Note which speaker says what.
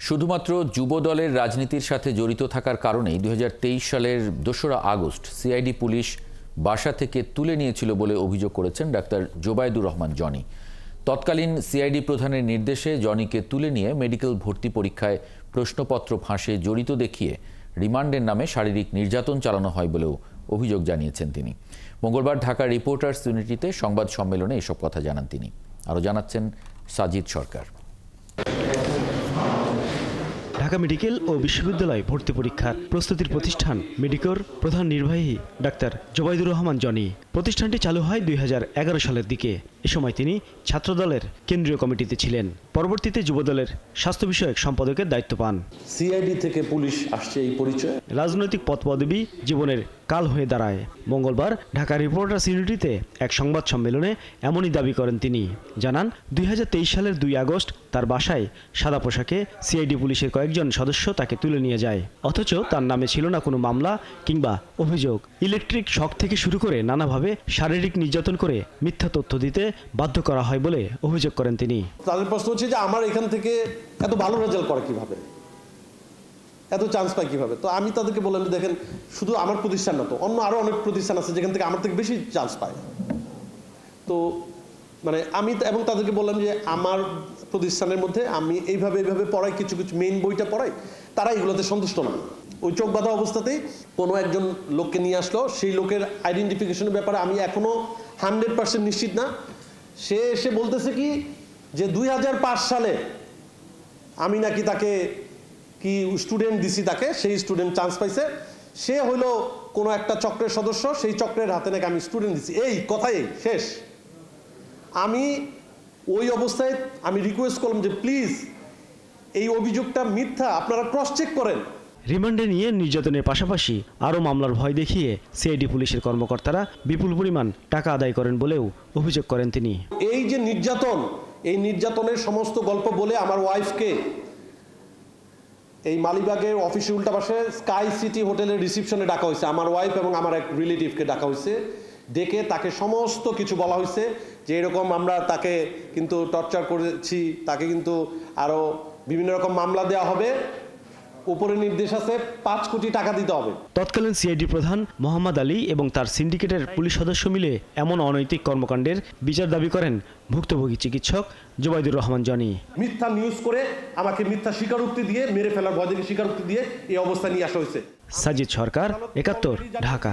Speaker 1: শুধুমাত্র যুব দলের রাজনীতির সাথে জড়িত থাকার কারণেই 2023 সালের 2রা আগস্ট সিআইডি পুলিশ বাসা থেকে তুলে নিয়েছিল বলে অভিযোগ করেছেন ডাক্তার জোবায়দুর রহমান জনি। তৎকালীন সিআইডি প্রধানের নির্দেশে জনিকে তুলে নিয়ে মেডিকেল ভর্তি পরীক্ষায় প্রশ্নপত্র ফাঁসে জড়িত দেখিয়ে রিমান্ডের নামে শারীরিক নির্যাতন চালানো হয় বলেও অভিযোগ জানিয়েছেন তিনি। মঙ্গলবার ঢাকা রিপোর্টার্স ইউনিটিতে সংবাদ সম্মেলনে এসব কথা জানান তিনি। আরও জানাচ্ছেন সাজিদ সরকার।
Speaker 2: ঢাকা মেডিকেল ও বিশ্ববিদ্যালয় ভর্তি পরীক্ষার প্রস্তুতির প্রতিষ্ঠান মেডিকোর প্রধান নির্বাহী ডাক্তার জোবায়দুর রহমান জনি। প্রতিষ্ঠানটি চালু হয় 2011 সালের দিকে। এ সময় তিনি ছাত্রদলের কেন্দ্রীয় কমিটিতে ছিলেন। পরবর্তীতে যুবদলের স্বাস্থ্য বিষয়ক সম্পাদকের দায়িত্ব পান।
Speaker 3: সিআইডি থেকে পুলিশ আসছে এই পরিচয়।
Speaker 2: রাজনৈতিক পদপদবি জীবনের কাল হয়ে দাঁড়ায়। মঙ্গলবার ঢাকা রিপোর্টার্স ইউনিটিতে এক সংবাদ সম্মেলনে এমনই দাবি করেন তিনি। জানান 2023 সালের 2 আগস্ট তার বাসায় সাদা পোশাকে সিআইডি পুলিশের কয়েকজন সদস্য তাকে তুলে নিয়ে যায়। অথচ তার নামে ছিল না কোনো মামলা কিংবা অভিযোগ। ইলেকট্রিক শক থেকে শুরু করে নানাভাবে শারীরিক নির্যাতন করে মিথ্যা তথ্য দিতে বাধ্য করা হয় বলে অভিযোগ করেন তিনি।
Speaker 3: তাদের প্রশ্ন হচ্ছে যে আমার এখান থেকে এত ভালো রেজাল্ট করে কিভাবে, এত চান্স পায় কিভাবে। তো আমি তাদেরকে বললাম, দেখেন শুধু আমার প্রতিষ্ঠান না, তো অন্য আরো অনেক প্রতিষ্ঠান আছে যেখান থেকে আমার থেকে বেশি চান্স পায়। তো মানে আমি এবং তাদেরকে বললাম যে আমার প্রতিষ্ঠানের মধ্যে আমি এইভাবে পড়াই, কিছু কিছু মেইন বইটা পড়াই, তারা এগুলোতে সন্তুষ্ট না। ওই চোখ বাঁধা অবস্থাতেই কোনো একজন লোককে নিয়ে আসলো, সেই লোকের আইডেন্টিফিকেশনের ব্যাপারে আমি এখনো 100% নিশ্চিত না। সে এসে বলতেছে কি যে 2005 সালে আমি নাকি তাকে কি স্টুডেন্ট দিছি, তাকে সেই স্টুডেন্ট চান্স পাইছে, সে হইলো কোনো একটা চক্রের সদস্য, সেই চক্রের হাতে নাকি আমি স্টুডেন্ট দিছি। এই কথাই শেষ। আমি ওই অবস্থায় আমি রিকোয়েস্ট করলাম যে প্লিজ এই অভিযোগটা মিথ্যা, আপনারা ক্রস চেক করেন।
Speaker 2: রিমান্ডে নিয়ে নির্যাতনের পাশাপাশি আরও মামলার ভয় দেখিয়ে সিআইডি পুলিশের কর্মকর্তারা বিপুল পরিমাণ টাকা আদায় করেন বলেও অভিযোগ করেন তিনি।
Speaker 3: এই যে নির্যাতন, এই নির্যাতনের সমস্ত গল্প বলে আমার ওয়াইফকে এই মালিবাগের অফিসে উল্টা পাশে স্কাই সিটি হোটেলের রিসিপশনে ডাকা হয়েছে। আমার ওয়াইফ এবং আমার এক রিলেটিভকে ডাকা হয়েছে, ডেকে তাকে সমস্ত কিছু বলা হয়েছে যে এরকম আমরা তাকে কিন্তু টর্চার করেছি, তাকে কিন্তু আরও বিভিন্ন রকম মামলা দেওয়া হবে, উপরে নির্দেশ আছে 5 কোটি টাকা দিতে হবে।
Speaker 2: তৎকালীন সিআইডি প্রধান মোহাম্মদ আলী এবং তার সিন্ডিকেটের পুলিশ সদস্য মিলে এমন অনৈতিক কর্মকাণ্ডের বিচার দাবি করেন ভুক্তভোগী চিকিৎসক জোবায়দুর রহমান জনি।
Speaker 3: মিথ্যা নিউজ করে আমাকে মিথ্যা স্বীকারোক্তি দিয়ে, মেরে ফেলার ভয় থেকে স্বীকারোক্তি দিয়ে এই অবস্থা নিয়ে আসা হয়েছে।
Speaker 2: সাজিদ সরকার, 71, ঢাকা।